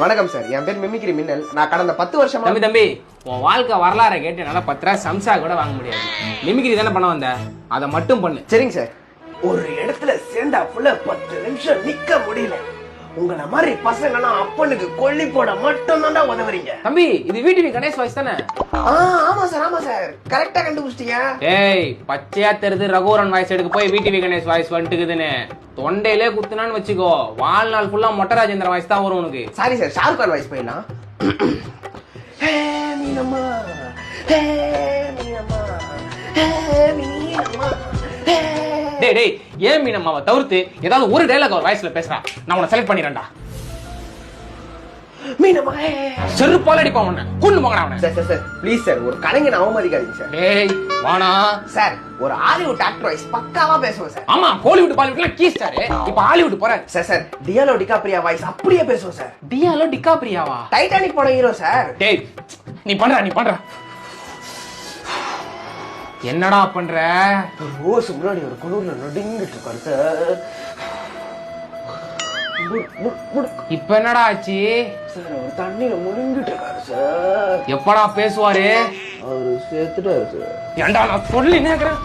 வணக்கம் சார், என் பேர் மிமிக்ரி மின்னல். நான் கடந்த 10 வருஷமா தம்பி உன் வாழ்க்கை வரலாறை கேட்டு என்னால 10 ரூபா சம்சா கூட வாங்க முடியாது. மிமிக்ரி தானே பண்ண வந்த, அதை மட்டும் பண்ணு. சரிங்க சார். ஒரு இடத்துல சேர்ந்தா 10 நிமிஷம் நிக்க முடியல. உங்களை மாதிரி பசங்கன்னா அப்பனுக்கு கொல்லி போட மட்டும் தான் உதவுறீங்க. தம்பி இது VTV கணேஷ் வாய்ஸ் தானே? ஆமா சார், கரெக்டா கண்டுபிடிச்சிட்டீங்க. ஏய் பச்சையா தெரிது ரகுவரன் வாய்ஸ் எடுக்க போய் VTV கணேஷ் வாய்ஸ் வந்துட்டுக்குதுன்னு தொண்டையிலே குத்துனான்னு வச்சுக்கோ, வாழ்நாள் ஃபுல்லா மொட்டை ராஜேந்திர வாய்ஸ் தான் வரும் உனக்கு. Sorry sir, Shahrukh Khan voice போயிடலாம். ஹே மீனம்மா, ஹே மீனம்மா, ஹே மீனம்மா, ஹே. டேய் ஏன் மீனம்மாவை தவிர்த்து ஏதாவது ஒரு டைலாக் ஒரு வாய்ஸ்ல பேசுறா, நான் உன்னை செலக்ட் பண்ணிடுறேன்டா. மீனம்மா செருப்பால அடிப்பான் உன்னை, கொண்டு போங்கடா அவனை. சார் ப்ளீஸ் சார், ஒரு கலைஞன் அவமதிக்காதீங்க சார். டேய் வானா சார், ஒரு ஹாலிவுட் ஆக்டர் வாய்ஸ் பக்காவா பேசுவோம் சார். ஆமா, ஹாலிவுட் பாலிவுட்லாம் கீஸ்டாரு, இப்ப ஹாலிவுட் போறாரு. சார் டியாலோ டிகாப்ரியா வாய்ஸ் அப்படியே பேசுவோம் சார். டியாலோ டிகாப்ரியாவா? டைட்டானிக் படம் ஹீரோ சார். டேய் நீ பண்ற என்னடா பண்ற? ரோஸ் முன்னாடி ஒரு குளூர்ல நடுங்கிட்டு இருக்காரு சார். இப்ப என்னடா ஆச்சு சார்? அவர் தண்ணியில முழுங்கிட்டு இருக்காரு சார். எப்படா பேசுவாரு? அவரு சேர்த்துட்டாரு சார். ஏன்டா நான் சொல்லி நேக்கிறேன்.